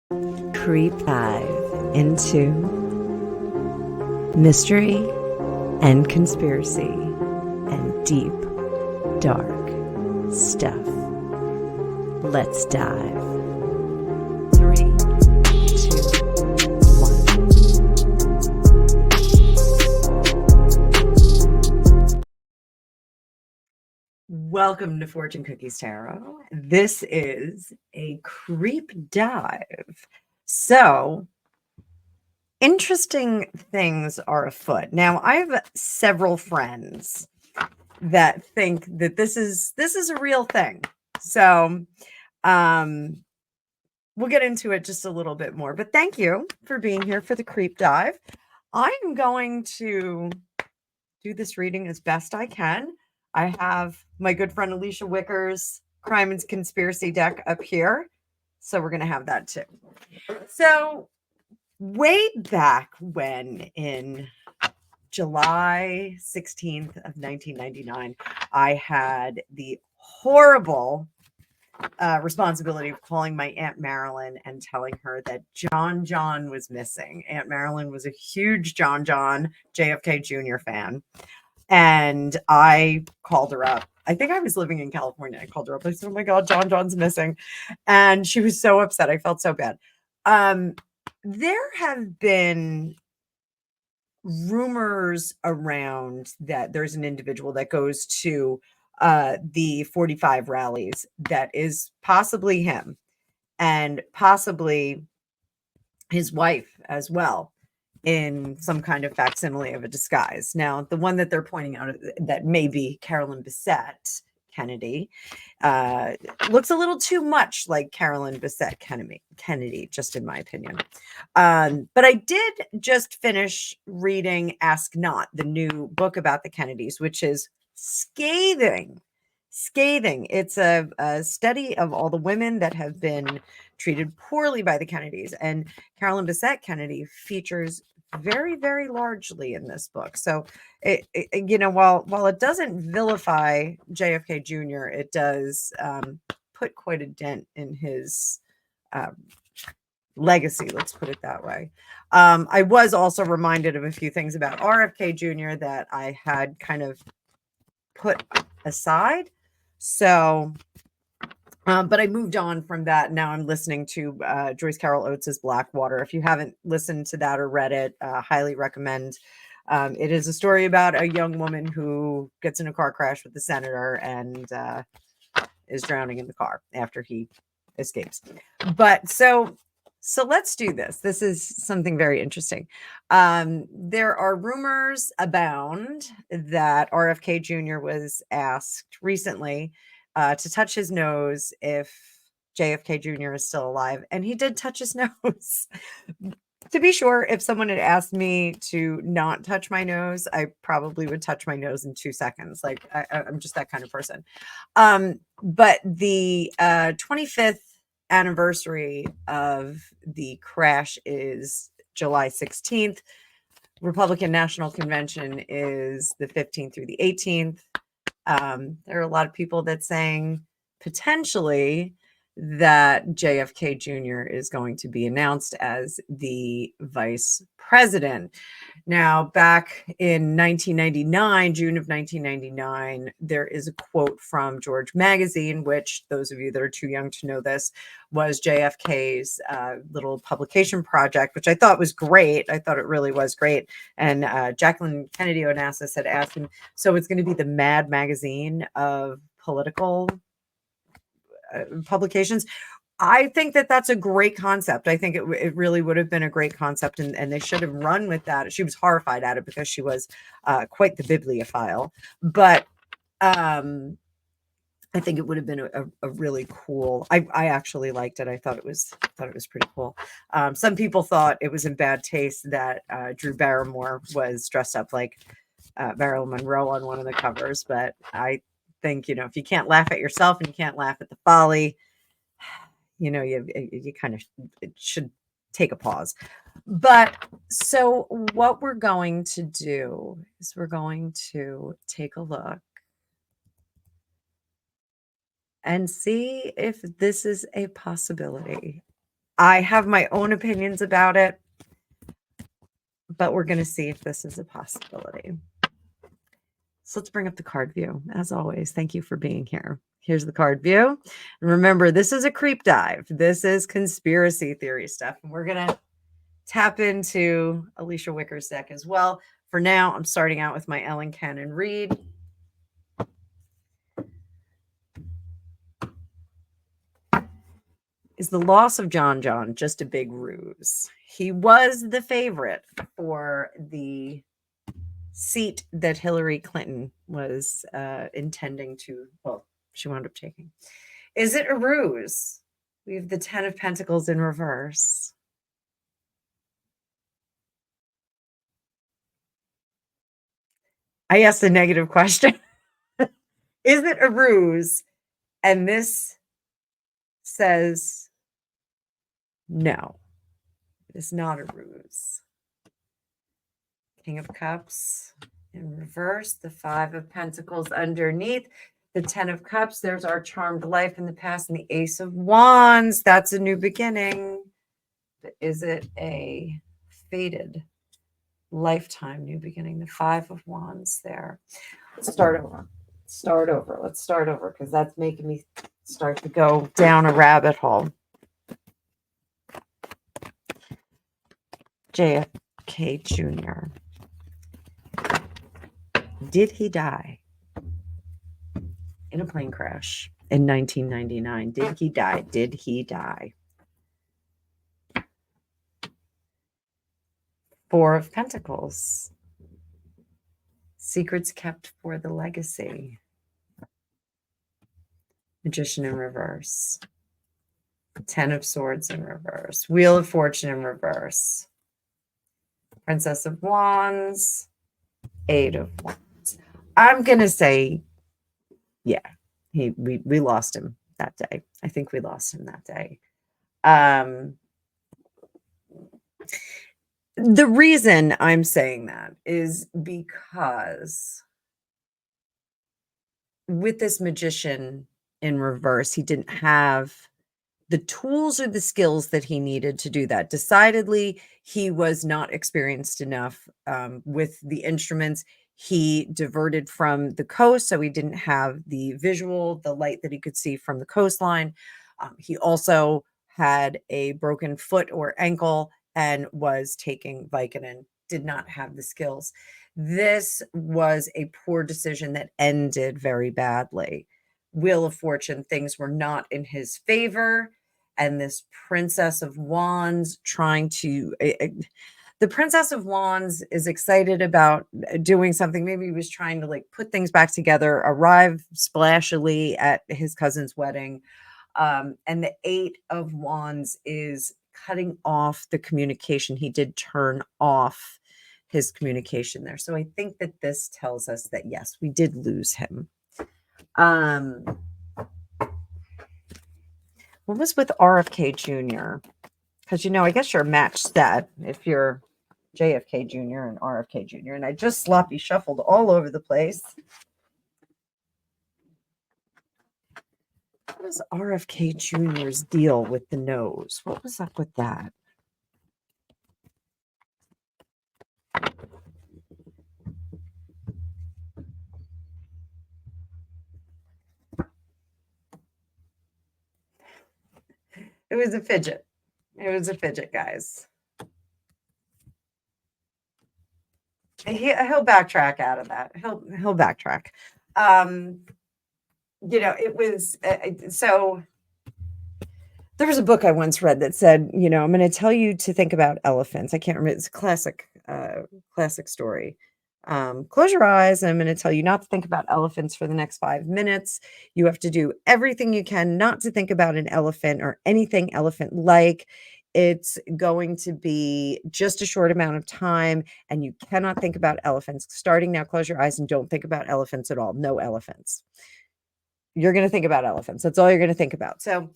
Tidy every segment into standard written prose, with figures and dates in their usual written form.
Creep dive into mystery and conspiracy and deep, dark stuff. Let's dive. 3, 2, 1. Welcome to Fortune Cookies Tarot. This is a creep dive. So, interesting things are afoot. Now, I have several friends that think that this is a real thing. So, we'll get into it just a little bit more. But thank you for being here for the creep dive. I'm going to do this reading as best I can. I have my good friend Alicia Wicker's Crime and Conspiracy deck up here. So we're going to have that too. So way back when in July 16th of 1999, I had the horrible responsibility of calling my Aunt Marilyn and telling her that John was missing. Aunt Marilyn was a huge John JFK Jr. fan. And I called her up. I think I was living in California. I called her up. I said, "Oh my God, John's missing." And she was so upset. I felt so bad. There have been rumors around that there's an individual that goes to the 45 rallies that is possibly him and possibly his wife as well, in some kind of facsimile of a disguise. Now, the one that they're pointing out that may be Carolyn Bessette Kennedy looks a little too much like Carolyn Bessette Kennedy, just in my opinion. But I did just finish reading Ask Not, the new book about the Kennedys, which is scathing. It's a study of all the women that have been treated poorly by the Kennedys, and Carolyn Bessette Kennedy features very, very largely in this book. So, while it doesn't vilify JFK Jr., it does put quite a dent in his legacy. Let's put it that way. I was also reminded of a few things about RFK Jr. that I had kind of put aside. So, but I moved on from that. Now I'm listening to Joyce Carol Oates' Blackwater. If you haven't listened to that or read it, highly recommend. It is a story about a young woman who gets in a car crash with the senator and is drowning in the car after he escapes. But so let's do this. This is something very interesting. There are rumors abound that RFK Jr. was asked recently to touch his nose if JFK Jr. is still alive, and he did touch his nose. To be sure, if someone had asked me to not touch my nose, I probably would touch my nose in 2 seconds. Like I'm just that kind of person. But the 25th anniversary of the crash is July 16th. Republican National Convention is the 15th through the 18th. There are a lot of people that saying potentially that JFK Jr. is going to be announced as the vice president. Now, back in 1999, June of 1999, there is a quote from George Magazine, which those of you that are too young to know this, was JFK's little publication project, which I thought was great. I thought it really was great. And Jacqueline Kennedy Onassis had asked him, so it's going to be the Mad magazine of political publications. I think that that's a great concept. I think it really would have been a great concept, and they should have run with that. She was horrified at it because she was quite the bibliophile, but I think it would have been a really cool. I actually liked it. I thought it was pretty cool. Some people thought it was in bad taste that Drew Barrymore was dressed up like Marilyn Monroe on one of the covers, but I think, if you can't laugh at yourself and you can't laugh at the folly, you kind of should take a pause. But so what we're going to do is we're going to take a look and see if this is a possibility. I have my own opinions about it, but we're going to see if this is a possibility. So let's bring up the card view. As always, thank you for being here. Here's the card view. And remember, this is a creep dive. This is conspiracy theory stuff. And we're going to tap into Alicia Wicker's deck as well. For now, I'm starting out with my Ellen Cannon read. Is the loss of John just a big ruse? He was the favorite for the seat that Hillary Clinton was intending to, well, she wound up taking. Is it a ruse? We have the 10 of Pentacles in reverse. I asked a negative question. Is it a ruse? And this says no, it is not a ruse. King of Cups in reverse, the 5 of Pentacles underneath, the 10 of Cups. There's our charmed life in the past, and the Ace of Wands. That's a new beginning. But is it a fated lifetime new beginning? The 5 of Wands there. Let's start over. Let's start over because that's making me start to go down a rabbit hole. JFK Jr. Did he die in a plane crash in 1999? Did he die? Did he die? 4 of Pentacles. Secrets kept for the legacy. Magician in reverse. 10 of Swords in reverse. Wheel of Fortune in reverse. Princess of Wands. 8 of Wands. I'm going to say, yeah, we lost him that day. I think we lost him that day. The reason I'm saying that is because with this Magician in reverse, he didn't have the tools or the skills that he needed to do that. Decidedly, he was not experienced enough with the instruments. He diverted from the coast, so he didn't have the visual, the light that he could see from the coastline. He also had a broken foot or ankle and was taking Vicodin, did not have the skills. This was a poor decision that ended very badly. Wheel of Fortune, things were not in his favor. And this Princess of Wands trying to... the Princess of Wands is excited about doing something. Maybe he was trying to like put things back together, arrive splashily at his cousin's wedding. And the 8 of Wands is cutting off the communication. He did turn off his communication there. So I think that this tells us that, yes, we did lose him. What was with RFK Jr.? Because, you know, I guess you're a match set if you're JFK Jr. and RFK Jr. And I just sloppy shuffled all over the place. What was RFK Jr.'s deal with the nose? What was up with that? It was a fidget. It was a fidget, guys. He'll backtrack out of that. He'll backtrack. You know, it was so. There was a book I once read that said, you know, I'm going to tell you to think about elephants. I can't remember. It's a classic story. Close your eyes. And I'm going to tell you not to think about elephants for the next 5 minutes. You have to do everything you can not to think about an elephant or anything elephant-like. It's going to be just a short amount of time, and you cannot think about elephants. Starting now, close your eyes and don't think about elephants at all. No elephants. You're going to think about elephants. That's all you're going to think about. So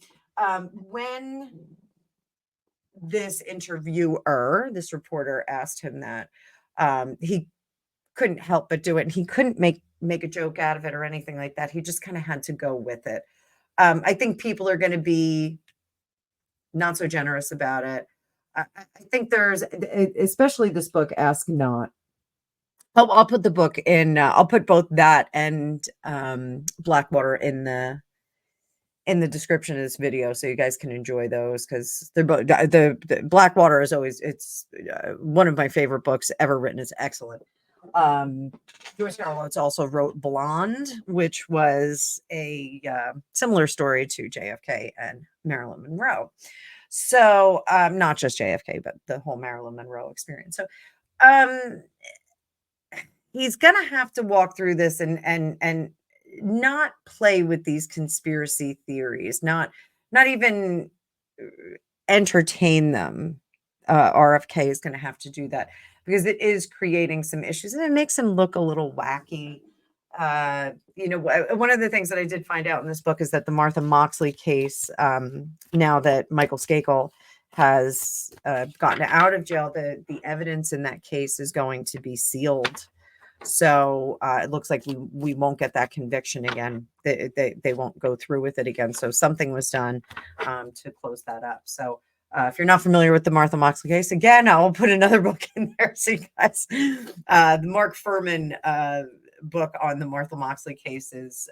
when this interviewer, this reporter asked him that, he couldn't help but do it. And he couldn't make a joke out of it or anything like that. He just kind of had to go with it. I think people are going to be not so generous about it. I think there's, especially this book, Ask Not. I'll put the book in. I'll put both that and Blackwater in the description of this video, so you guys can enjoy those, because they're both the Blackwater is always, it's one of my favorite books ever written. It's excellent. Joyce Carol Oates also wrote Blonde, which was a similar story to JFK and Marilyn Monroe. So not just JFK, but the whole Marilyn Monroe experience. So he's gonna have to walk through this and not play with these conspiracy theories, not even entertain them. RFK is going to have to do that, because it is creating some issues, and it makes him look a little wacky. One of the things that I did find out in this book is that the Martha Moxley case, now that Michael Skakel has gotten out of jail, the evidence in that case is going to be sealed. So it looks like we won't get that conviction again. They won't go through with it again. So something was done to close that up. So if you're not familiar with the Martha Moxley case, again, I'll put another book in there so you guys. The Mark Furman book on the Martha Moxley cases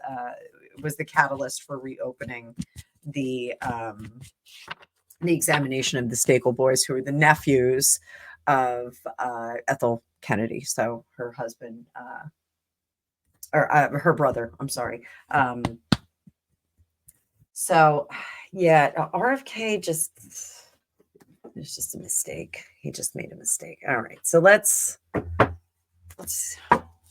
was the catalyst for reopening the examination of the Skakel boys, who were the nephews of Ethel Kennedy. So her husband, or her brother, I'm sorry. So yeah, RFK it's just a mistake. He just made a mistake. All right. So let's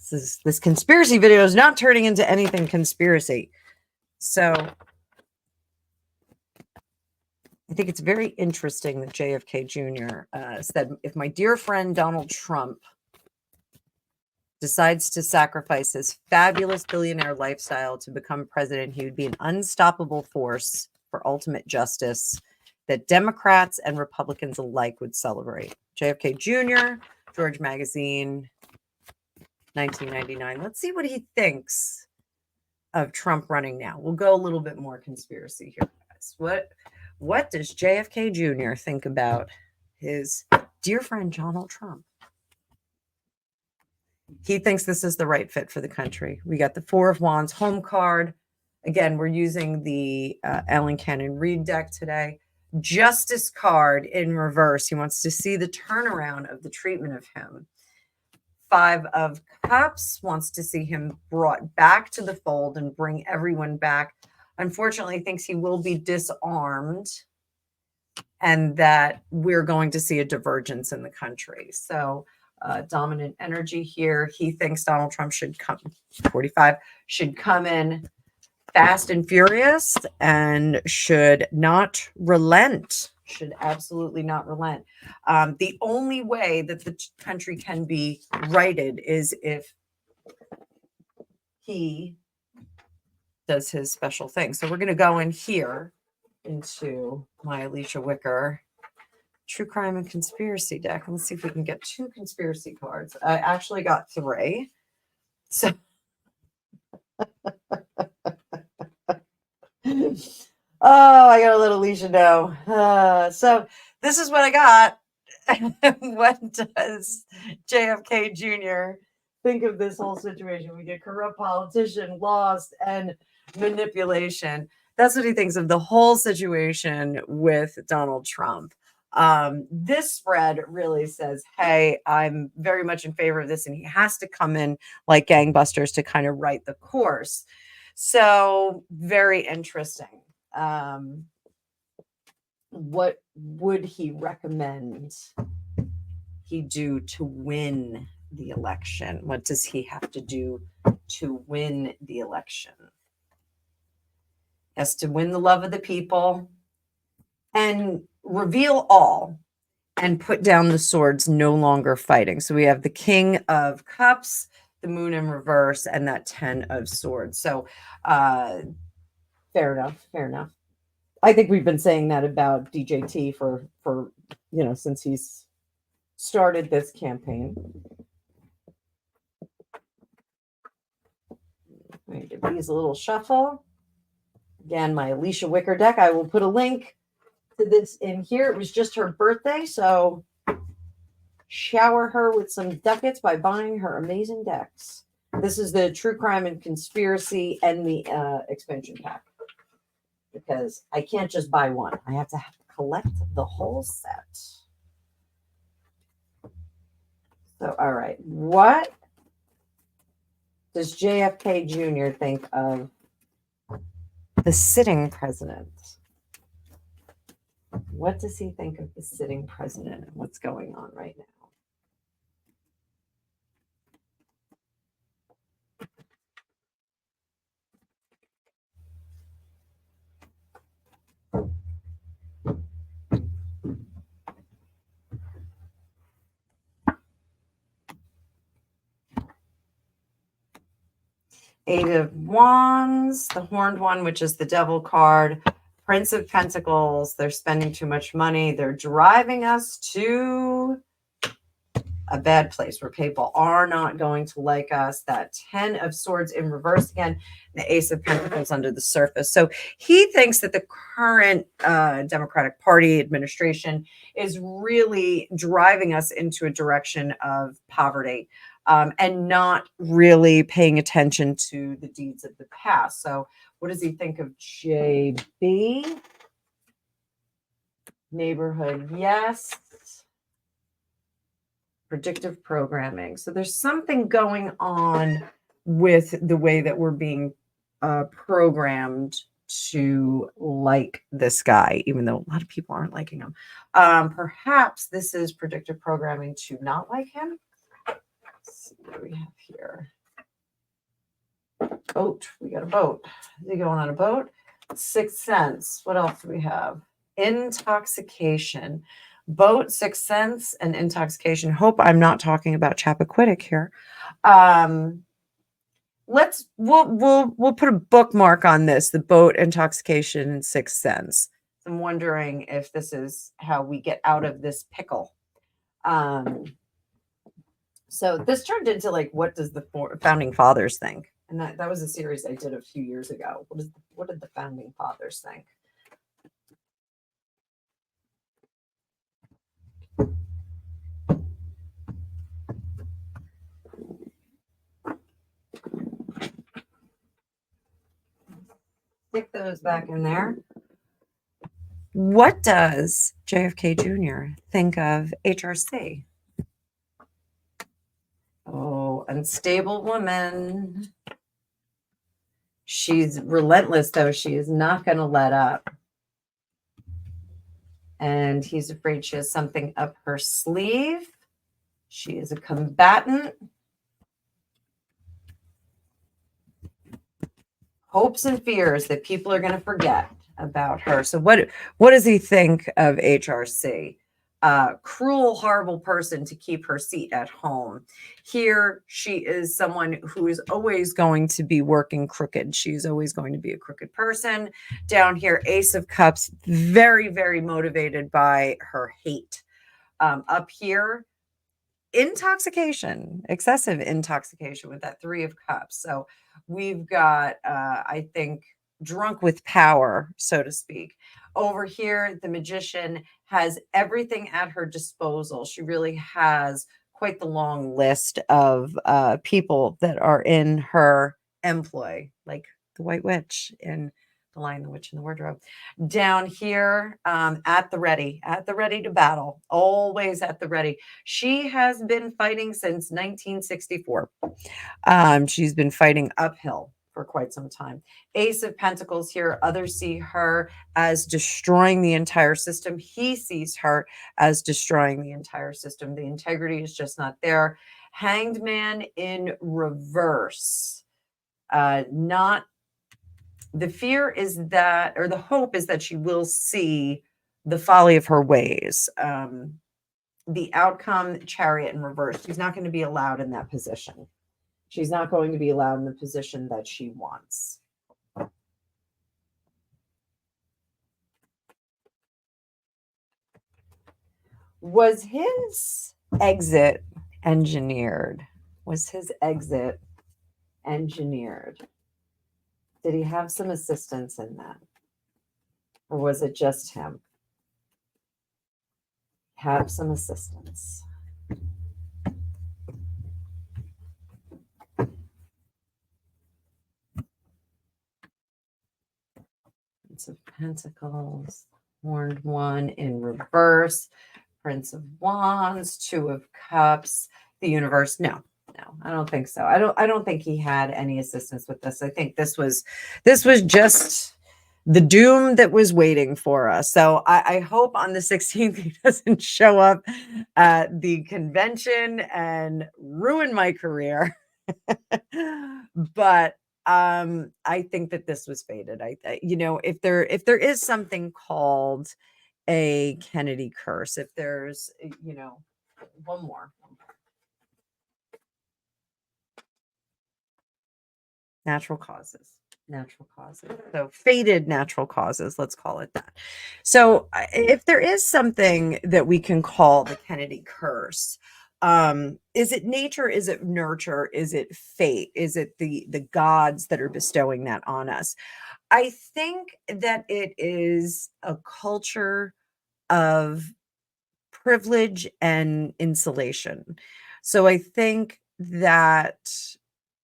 this conspiracy video is not turning into anything conspiracy. So I think it's very interesting that JFK Jr. Said, if my dear friend Donald Trump decides to sacrifice his fabulous billionaire lifestyle to become president, he would be an unstoppable force for ultimate justice that Democrats and Republicans alike would celebrate. JFK Jr., George Magazine, 1999. Let's see what he thinks of Trump running now. We'll go a little bit more conspiracy here, guys. What does JFK Jr. think about his dear friend Donald Trump? He thinks this is the right fit for the country. We got the Four of Wands home card. Again, we're using the Ellen Cannon Reed deck today. Justice card in reverse. He wants to see the turnaround of the treatment of him. Five of Cups wants to see him brought back to the fold and bring everyone back. Unfortunately, thinks he will be disarmed and that we're going to see a divergence in the country. So dominant energy here. He thinks Donald Trump should come, 45, should come in fast and furious and should not relent, should absolutely not relent. The only way that the country can be righted is if he does his special thing. So we're going to go in here into my Alicia Wicker True Crime and Conspiracy deck. Let's see if we can get 2 conspiracy cards. I actually got 3. So oh, I gotta let Alicia know. So this is what I got. What does JFK Jr. think of this whole situation? We get corrupt politician, lost, and manipulation. That's what he thinks of the whole situation with Donald Trump. This spread really says, hey, I'm very much in favor of this, and he has to come in like gangbusters to kind of right the course. So very interesting. What would he recommend he do to win the election? What does he have to do to win the election? He has to win the love of the people and reveal all and put down the swords, no longer fighting. So we have the King of Cups, the Moon in reverse, and that 10 of Swords. So fair enough. I think we've been saying that about DJT for since he's started this campaign. I'm going to give these a little shuffle. Again, my Alicia Wicker deck. I will put a link to this in here. It was just her birthday, so shower her with some ducats by buying her amazing decks. This is the True Crime and Conspiracy and the expansion pack, because I can't just buy one. I have to collect the whole set. So, all right. What does JFK Jr. think of the sitting president? What does he think of the sitting president and what's going on right now? Eight of Wands, the horned one, which is the devil card, Prince of Pentacles. They're spending too much money. They're driving us to a bad place where people are not going to like us. That 10 of Swords in reverse again, the Ace of Pentacles under the surface. So he thinks that the current Democratic Party administration is really driving us into a direction of poverty. And not really paying attention to the deeds of the past. So what does he think of JB? Neighborhood, yes. Predictive programming. So there's something going on with the way that we're being programmed to like this guy, even though a lot of people aren't liking him. Perhaps this is predictive programming to not like him. What do we have here? Boat. We got a boat. Is he going on a boat? Sixth sense. What else do we have? Intoxication. Boat, sixth sense, and intoxication. Hope I'm not talking about Chappaquiddick here. We'll put a bookmark on this. The boat, intoxication, and sixth sense. I'm wondering if this is how we get out of this pickle. So this turned into like, what does the founding fathers think? And that was a series I did a few years ago. What did the founding fathers think? Stick those back in there. What does JFK Jr. think of HRC? Oh, unstable woman. She's relentless, though. She is not going to let up. And he's afraid she has something up her sleeve. She is a combatant. Hopes and fears that people are going to forget about her. So what does he think of HRC? Cruel, horrible person to keep her seat at home. Here, she is someone who is always going to be working crooked. She's always going to be a crooked person. Down here, Ace of Cups, very, very motivated by her hate. Up here, intoxication, excessive intoxication with that Three of Cups. So we've got, I think, drunk with power, so to speak. Over here, the Magician has everything at her disposal. She really has quite the long list of people that are in her employ, like the White Witch in The Lion, the Witch, and the Wardrobe. Down here, at the ready to battle, always at the ready. She has been fighting since 1964. She's been fighting uphill for quite some time. Ace of Pentacles here. Others see her as destroying the entire system. He sees her as destroying the entire system. The integrity is just not there. Hanged Man in reverse. Not the fear is that, or the hope is that she will see the folly of her ways. The outcome, Chariot in reverse. She's not going to be allowed in that position. She's not going to be allowed in the position that she wants. Was his exit engineered? Was his exit engineered? Did he have some assistance in that? Or was it just him? have some assistance. Prince of Pentacles, Horned One in reverse, Prince of Wands, Two of Cups, the Universe. No, I don't think so. I don't think he had any assistance with this. I think this was just the doom that was waiting for us. So I hope on the 16th he doesn't show up at the convention and ruin my career. But I think that this was fated. If there is something called a Kennedy curse, if there's one more natural causes. So fated natural causes, let's call it that. So if there is something that we can call the Kennedy curse, is it nature? Is it nurture? Is it fate? Is it the gods that are bestowing that on us? I think that it is a culture of privilege and insulation. So I think that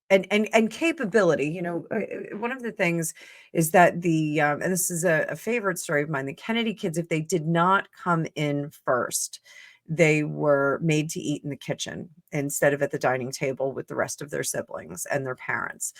and capability, one of the things is that and this is a favorite story of mine, the Kennedy kids, if they did not come in first, they were made to eat in the kitchen instead of at the dining table with the rest of their siblings and their parents.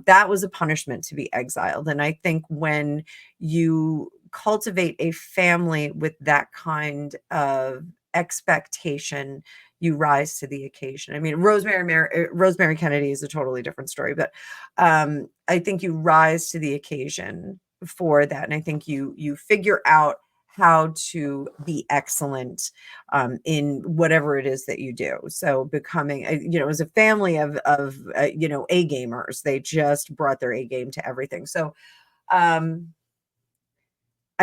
That was a punishment to be exiled. And I think when you cultivate a family with that kind of expectation, you rise to the occasion. I mean, Rosemary Kennedy is a totally different story, but I think you rise to the occasion for that, and I think you figure out how to be excellent in whatever it is that you do. So becoming, as a family of A gamers, they just brought their A game to everything. So I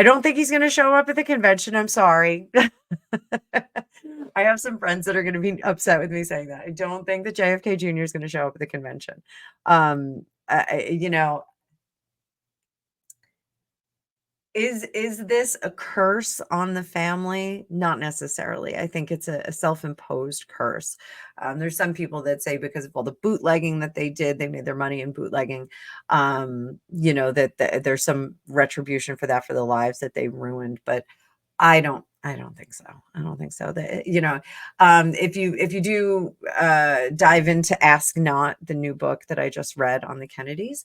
don't think he's going to show up at the convention. I'm sorry. I have some friends that are going to be upset with me saying that. I don't think that JFK Jr. is going to show up at the convention. Is this a curse on the family? Not necessarily. I think it's a self-imposed curse. There's some people that say because of all the bootlegging that they did, they made their money in bootlegging. That there's some retribution for that, for the lives that they ruined. But I don't think so. I don't think so. That if you do dive into Ask Not, the new book that I just read on the Kennedys,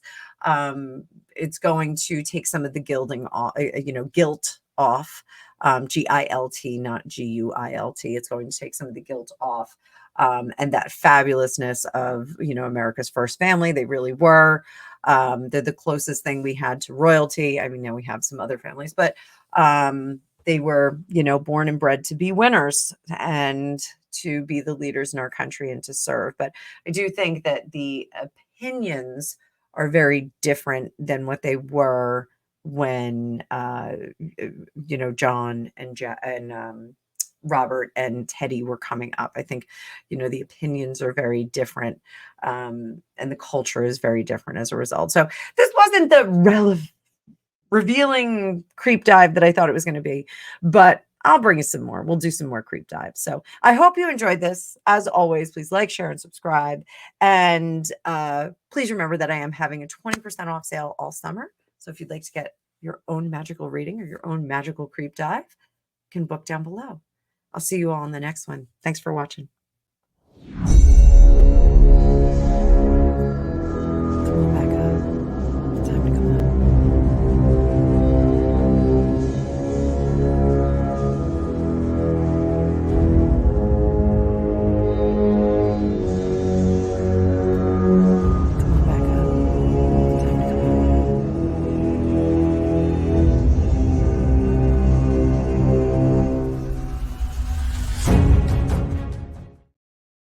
it's going to take some of the gilding off, guilt off. GILT, not GUILT. It's going to take some of the guilt off. And that fabulousness of America's first family. They really were. They're the closest thing we had to royalty. I mean, now we have some other families, but they were, born and bred to be winners and to be the leaders in our country and to serve. But I do think that the opinions are very different than what they were when, John and Robert and Teddy were coming up. I think, the opinions are very different, and the culture is very different as a result. So this wasn't the revealing creep dive that I thought it was going to be, but I'll bring you some more. We'll do some more creep dives. So I hope you enjoyed this. As always, please like, share, and subscribe. And please remember that I am having a 20% off sale all summer. So if you'd like to get your own magical reading or your own magical creep dive, you can book down below. I'll see you all in the next one. Thanks for watching.